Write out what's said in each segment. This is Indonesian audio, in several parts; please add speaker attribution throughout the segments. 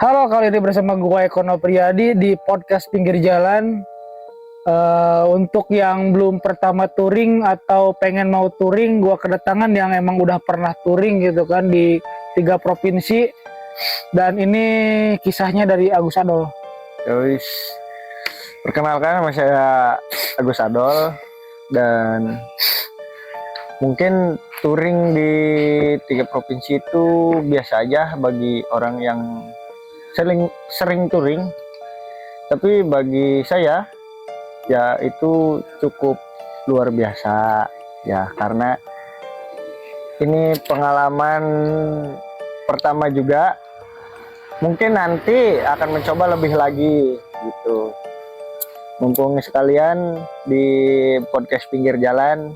Speaker 1: Halo, kali ini bersama gue Ekono Priyadi di podcast Pinggir Jalan. Untuk yang belum pertama touring atau pengen mau touring, gue kedatangan yang emang udah pernah touring gitu kan di 3 provinsi. Dan ini kisahnya dari Agus Adol.
Speaker 2: Yowis, perkenalkan nama saya Agus Adol dan mungkin touring di 3 provinsi itu biasa aja bagi orang yang sering touring. Tapi bagi saya ya itu cukup luar biasa ya, karena ini pengalaman pertama juga. Mungkin nanti akan mencoba lebih lagi gitu. Mumpung sekalian di podcast Pinggir Jalan,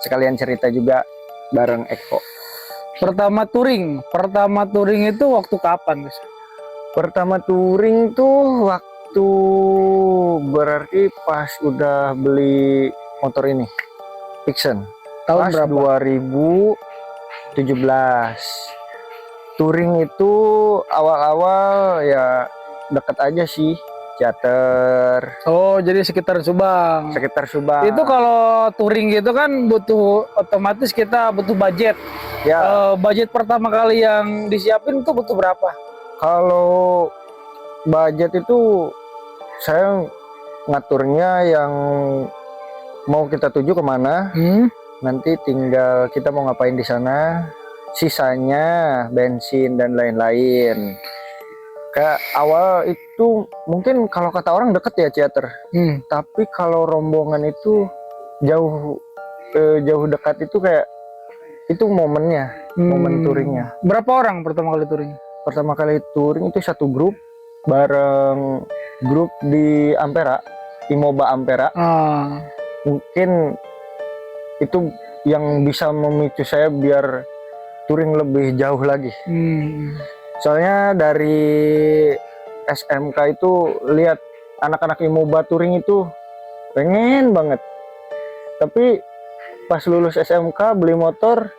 Speaker 2: sekalian cerita juga bareng Eko.
Speaker 1: Pertama touring itu waktu kapan, guys?
Speaker 2: Pertama touring tuh waktu berarti pas udah beli motor ini, Vixen.
Speaker 1: Tahun
Speaker 2: Pas
Speaker 1: berapa?
Speaker 2: 2017. Touring itu awal-awal ya deket aja sih, Ciater,
Speaker 1: Oh, jadi sekitar Subang.
Speaker 2: sekitar Subang.
Speaker 1: Itu kalau touring gitu kan butuh, otomatis kita butuh budget.
Speaker 2: Ya,
Speaker 1: Budget pertama kali yang disiapin tuh butuh berapa?
Speaker 2: kalau budget itu saya ngaturnya yang mau kita tuju kemana, nanti tinggal kita mau ngapain di sana, sisanya bensin dan lain-lain. Kayak awal itu mungkin kalau kata orang deket ya Ciater, tapi kalau rombongan itu jauh jauh dekat itu kayak itu momennya, momen touringnya.
Speaker 1: Berapa orang pertama kali touring?
Speaker 2: Pertama kali touring itu satu grup bareng grup di Ampera, Imoba Ampera. Mungkin itu yang bisa memicu saya biar touring lebih jauh lagi. Soalnya dari SMK itu lihat anak-anak Imoba touring itu pengen banget. Tapi pas lulus SMK beli motor,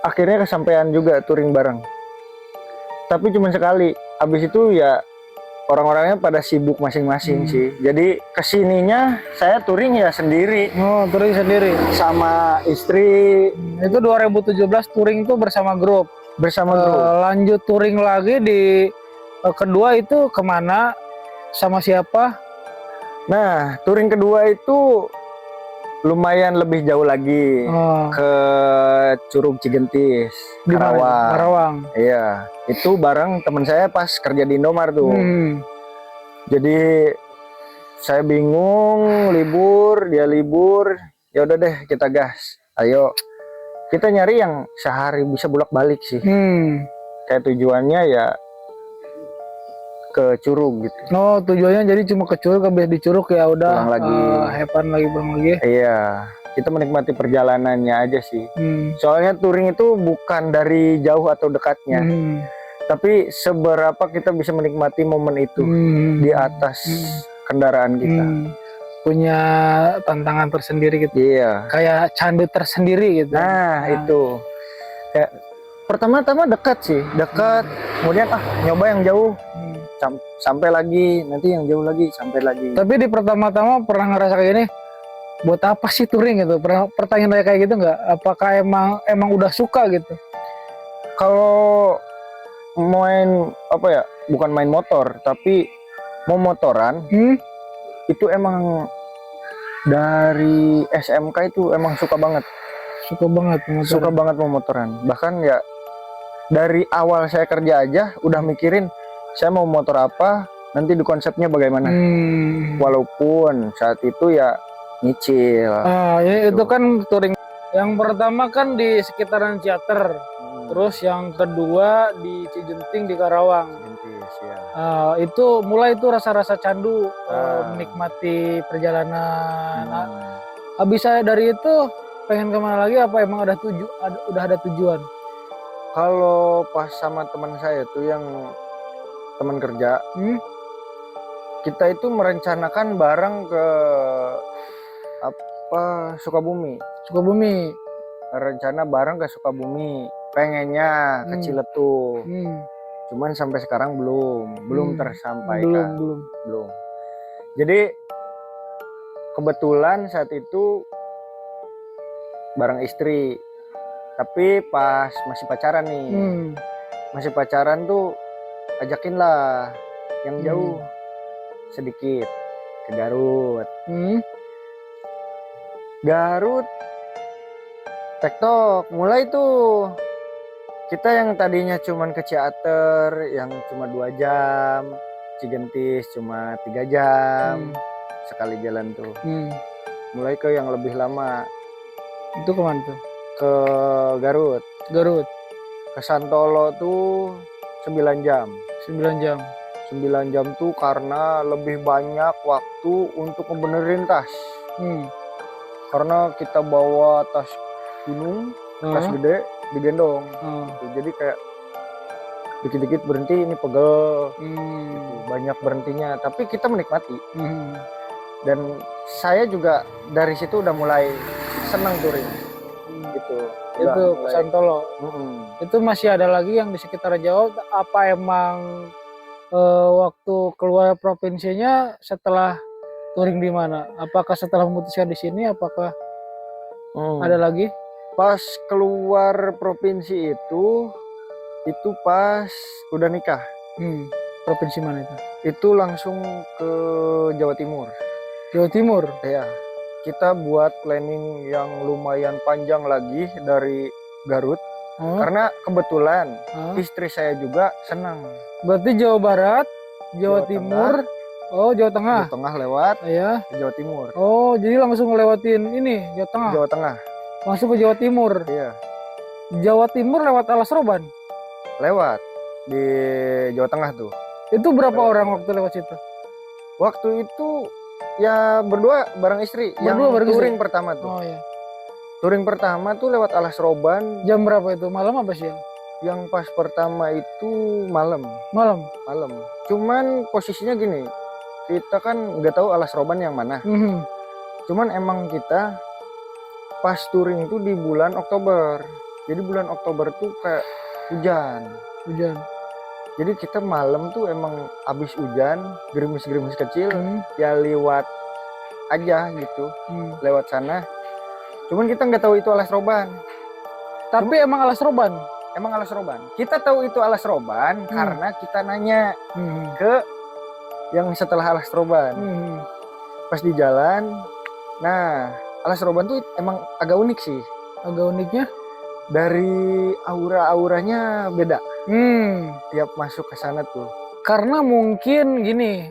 Speaker 2: akhirnya kesampaian juga touring bareng. Tapi cuma sekali. Habis itu ya orang-orangnya pada sibuk masing-masing sih. Jadi kesininya saya touring ya sendiri.
Speaker 1: Oh, touring sendiri.
Speaker 2: Sama istri.
Speaker 1: Itu 2017 touring itu bersama grup.
Speaker 2: Bersama grup.
Speaker 1: Lanjut touring lagi di kedua itu kemana? Sama siapa?
Speaker 2: Nah, touring kedua itu lumayan lebih jauh lagi, ke Curug Cigentis,
Speaker 1: Karawang.
Speaker 2: Iya, itu bareng teman saya pas kerja di Indomar tuh. Jadi saya bingung, libur, dia libur, ya udah deh kita gas. Ayo, kita nyari yang sehari bisa bolak-balik sih. Kayak tujuannya ya ke Curug gitu.
Speaker 1: Oh, tujuannya jadi cuma ke Curug, habis di Curug ya udah pulang lagi.
Speaker 2: Iya, kita menikmati perjalanannya aja sih. Soalnya touring itu bukan dari jauh atau dekatnya, tapi seberapa kita bisa menikmati momen itu di atas kendaraan kita.
Speaker 1: Punya tantangan tersendiri gitu.
Speaker 2: Iya.
Speaker 1: Kayak candu tersendiri gitu.
Speaker 2: Nah, itu. Kayak pertama-tama dekat sih, dekat. Kemudian nyoba yang jauh. Sampai lagi, nanti yang jauh lagi, sampai lagi.
Speaker 1: Tapi di pertama-tama pernah ngerasa kayak gini, buat apa sih touring gitu? Pernah pertanyaan kayak gitu nggak? Apakah emang udah suka gitu?
Speaker 2: Kalau main apa ya, bukan main motor, tapi mau motoran, itu emang dari SMK itu emang suka banget. Suka banget mau motoran. Bahkan ya dari awal saya kerja aja udah mikirin saya mau motor apa, nanti di konsepnya bagaimana. Walaupun saat itu ya nyicil.
Speaker 1: Ya itu kan touring. Yang pertama kan di sekitaran Ciater, terus yang kedua di Cigenting di Karawang. Itu mulai itu rasa-rasa candu, menikmati perjalanan. Habis saya dari itu pengen kemana lagi? Apa emang udah ada tujuan?
Speaker 2: Kalau pas sama teman saya tuh yang teman kerja, kita itu merencanakan bareng ke Sukabumi. Rencana bareng ke Sukabumi, pengennya ke Ciletuh. Cuman sampai sekarang belum tersampaikan. Belum. Jadi kebetulan saat itu bareng istri, tapi pas masih pacaran nih. Masih pacaran tuh ajakin lah yang jauh sedikit ke Garut. Garut tektok mulai tuh. Kita yang tadinya cuman ke Ciater yang cuma 2 jam, Cigentis cuma 3 jam sekali jalan tuh. Mulai ke yang lebih lama.
Speaker 1: Itu kemana tuh?
Speaker 2: Ke Garut. Ke Santolo tuh 9 jam. 9 jam tuh karena lebih banyak waktu untuk ngebenerin tas. Karena kita bawa tas gunung, tas gede digendong. Jadi kayak dikit-dikit berhenti, ini pegel. Gitu. Banyak berhentinya, tapi kita menikmati. Dan saya juga dari situ udah mulai senang touring. Gitu.
Speaker 1: Itu ke Santolo. Itu masih ada lagi yang di sekitar Jawa? Apa emang waktu keluar provinsinya setelah touring di mana? Apakah setelah memutuskan di sini? Apakah ada lagi?
Speaker 2: Pas keluar provinsi itu pas udah nikah.
Speaker 1: Provinsi mana itu?
Speaker 2: Itu langsung ke Jawa Timur.
Speaker 1: Jawa Timur?
Speaker 2: Iya. Kita buat planning yang lumayan panjang lagi dari Garut. Karena kebetulan istri saya juga senang.
Speaker 1: Berarti Jawa Barat, Jawa Timur, Jawa Tengah.
Speaker 2: Jawa Tengah lewat,
Speaker 1: iya.
Speaker 2: Jawa Timur.
Speaker 1: Jadi langsung ngelewatin ini Jawa Tengah.
Speaker 2: Jawa Tengah.
Speaker 1: Langsung ke Jawa Timur.
Speaker 2: Iya.
Speaker 1: Jawa Timur lewat Alas Roban.
Speaker 2: Lewat di Jawa Tengah tuh.
Speaker 1: Itu berapa orang waktu lewat situ?
Speaker 2: Waktu itu ya berdua bareng istri.
Speaker 1: Berdua bareng
Speaker 2: touring
Speaker 1: istri?
Speaker 2: Pertama tuh.
Speaker 1: Iya.
Speaker 2: Touring pertama tuh lewat Alas Roban.
Speaker 1: Jam berapa itu? Malam apa siang?
Speaker 2: Yang pas pertama itu malam. Cuman posisinya gini, kita kan nggak tahu Alas Roban yang mana. Cuman emang kita pas touring itu di bulan Oktober. Jadi bulan Oktober tuh kayak hujan. Jadi kita malam tuh emang abis hujan, gerimis-gerimis kecil, ya lewat aja gitu, lewat sana. Cuman kita nggak tahu itu Alas Roban.
Speaker 1: Tapi emang Alas Roban?
Speaker 2: Emang Alas Roban. Kita tahu itu Alas Roban karena kita nanya ke yang setelah Alas Roban. Pas di jalan, nah Alas Roban tuh emang agak unik sih.
Speaker 1: Agak uniknya?
Speaker 2: Dari aura-auranya beda. Tiap masuk ke sana tuh.
Speaker 1: Karena mungkin gini,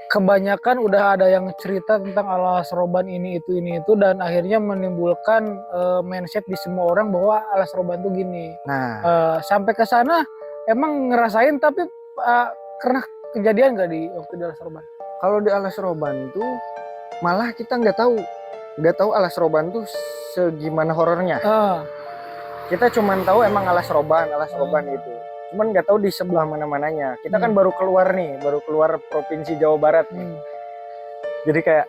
Speaker 1: kebanyakan udah ada yang cerita tentang Alas Roban ini itu dan akhirnya menimbulkan mindset di semua orang bahwa Alas Roban tuh gini. Sampai ke sana emang ngerasain, tapi pernah kejadian nggak di waktu di Alas Roban?
Speaker 2: Kalau di Alas Roban tuh malah kita nggak tahu Alas Roban tuh segimana horornya. Kita cuman tahu emang Alas Roban itu. Cuman nggak tahu di sebelah mana-mananya. Kita kan baru keluar provinsi Jawa Barat nih. Jadi kayak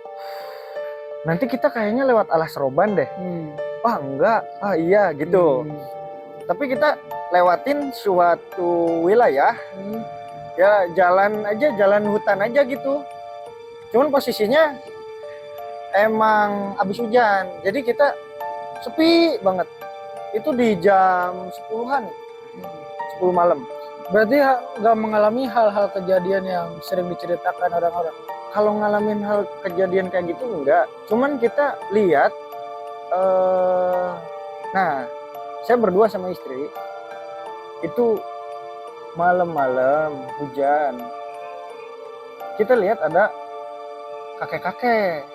Speaker 2: nanti kita kayaknya lewat Alas Roban deh. Enggak, iya gitu. Tapi kita lewatin suatu wilayah, ya jalan hutan aja gitu. Cuman posisinya emang abis hujan, jadi kita sepi banget. Itu di jam 10-an. 10 malam.
Speaker 1: Berarti nggak mengalami hal-hal kejadian yang sering diceritakan orang-orang?
Speaker 2: Kalau ngalamin hal kejadian kayak gitu enggak. Cuman kita lihat, saya berdua sama istri, itu malam-malam hujan. Kita lihat ada kakek-kakek.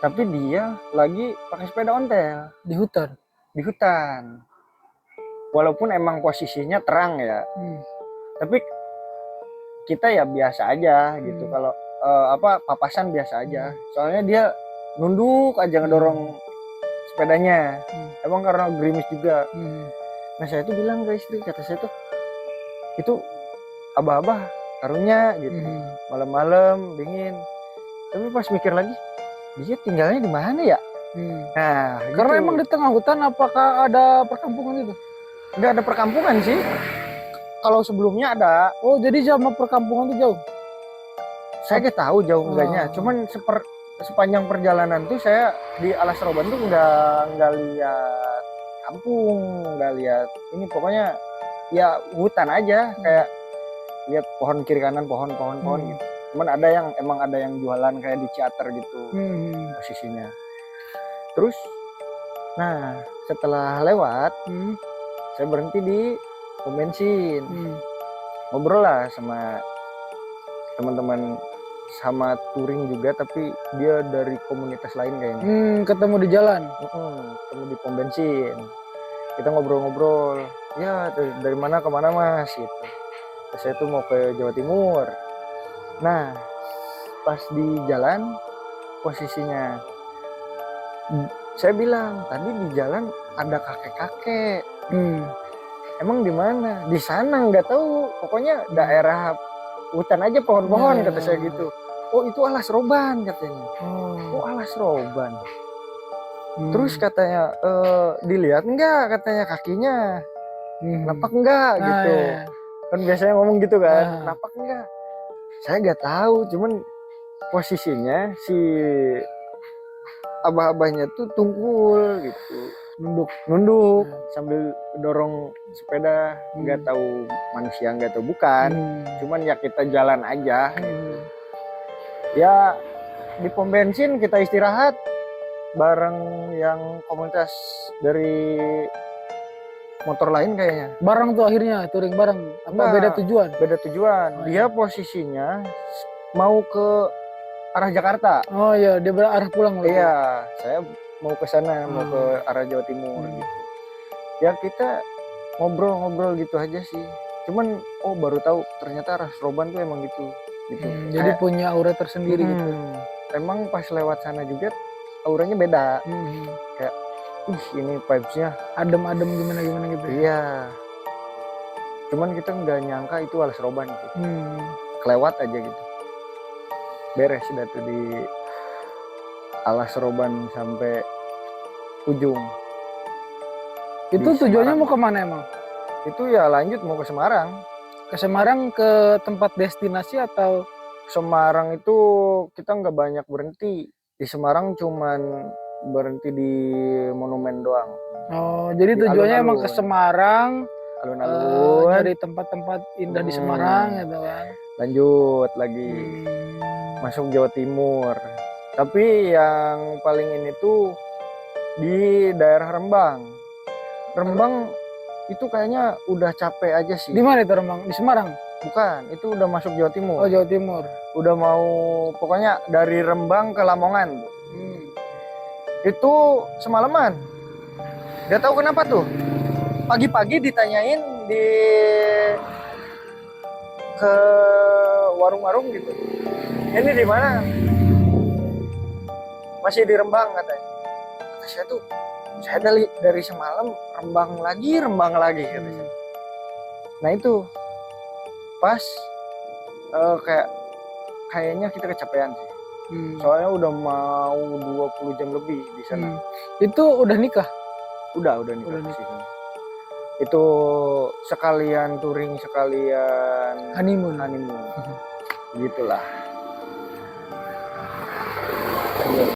Speaker 2: Tapi dia lagi pakai sepeda ontel.
Speaker 1: Di hutan?
Speaker 2: Di hutan. Walaupun emang posisinya terang ya, tapi kita ya biasa aja gitu. Kalau papasan biasa aja. Soalnya dia nunduk aja ngedorong sepedanya. Emang karena gerimis juga. Nah saya tuh bilang ke istri, kata saya tuh itu abah-abah karunya gitu. Malam-malam dingin. Tapi pas mikir lagi, dia tinggalnya di mana ya?
Speaker 1: Karena
Speaker 2: gitu.
Speaker 1: emang di tengah hutan, apakah ada perkampungan itu?
Speaker 2: nggak ada perkampungan sih. Kalau sebelumnya ada.
Speaker 1: Oh, jadi sama perkampungan tuh jauh?
Speaker 2: Saya nggak tahu jauh enggaknya. Cuman sepanjang perjalanan tuh saya di Alas Roban tuh nggak lihat kampung, nggak lihat ini, pokoknya ya hutan aja, kayak lihat pohon kiri kanan, pohon gitu. Cuman emang ada yang jualan kayak di Ciater gitu posisinya. Terus, nah setelah lewat, saya berhenti di pom bensin, ngobrol lah sama teman-teman, sama touring juga, tapi dia dari komunitas lain kayaknya.
Speaker 1: Ketemu di jalan?
Speaker 2: Ketemu di pom bensin. Kita ngobrol-ngobrol. Ya dari mana ke mana mas gitu. Saya tuh mau ke Jawa Timur. Nah pas di jalan posisinya, saya bilang tadi di jalan ada kakek-kakek. Emang di mana? Di sana nggak tahu. Pokoknya daerah hutan aja, pohon-pohon, kata saya gitu. Oh itu Alas Roban katanya. Oh Alas Roban. Terus katanya dilihat enggak katanya kakinya. Napak enggak gitu. Kan biasanya ngomong gitu kan. Napak enggak? Saya nggak tahu, cuman posisinya si abah-abahnya tuh tungkul gitu, nunduk sambil dorong sepeda. Nggak tahu manusia, nggak tahu bukan, cuman ya kita jalan aja gitu. Ya di pom bensin kita istirahat bareng yang komunitas dari motor lain kayaknya.
Speaker 1: Bareng tuh akhirnya touring bareng apa? Nah, beda tujuan?
Speaker 2: Beda tujuan. Dia posisinya mau ke arah Jakarta.
Speaker 1: Oh iya, dia berarah pulang.
Speaker 2: Iya, saya mau ke sana, mau ke arah Jawa Timur gitu. Ya kita ngobrol-ngobrol gitu aja sih. Cuman baru tahu ternyata Alas Roban tuh emang gitu.
Speaker 1: Jadi punya aura tersendiri gitu.
Speaker 2: Emang pas lewat sana juga auranya beda. Kayak ini vibes-nya
Speaker 1: adem-adem gimana gitu.
Speaker 2: Iya. Cuman kita nggak nyangka itu Alas Roban gitu. Kelewat aja gitu. Beres sudah tuh di Alas Roban sampai ujung.
Speaker 1: Itu tujuannya mau kemana emang?
Speaker 2: Itu ya lanjut mau ke Semarang.
Speaker 1: Ke Semarang ke tempat destinasi atau?
Speaker 2: Semarang itu kita nggak banyak berhenti. Di Semarang cuman berhenti di monumen doang.
Speaker 1: Oh, jadi tujuannya emang ke Semarang,
Speaker 2: alun-alun,
Speaker 1: nyari tempat-tempat indah di Semarang gitu kan. Lanjut
Speaker 2: lagi masuk Jawa Timur. Tapi yang paling ini tuh di daerah Rembang. Rembang itu kayaknya udah capek aja sih.
Speaker 1: Di mana itu Rembang? Di Semarang?
Speaker 2: Bukan, itu udah masuk Jawa Timur.
Speaker 1: Oh, Jawa Timur.
Speaker 2: Udah mau, pokoknya dari Rembang ke Lamongan. Itu semalaman. Gak tahu kenapa tuh. Pagi-pagi ditanyain ke warung-warung gitu. Ini di mana? Masih di Rembang katanya. Kata saya tuh, saya dari semalam Rembang lagi kata saya. Nah itu pas kayaknya kita kecapean sih. Soalnya udah mau 20 jam lebih di sana.
Speaker 1: Itu udah nikah?
Speaker 2: Udah nikah. Itu sekalian touring, sekalian
Speaker 1: honeymoon.
Speaker 2: Gitulah.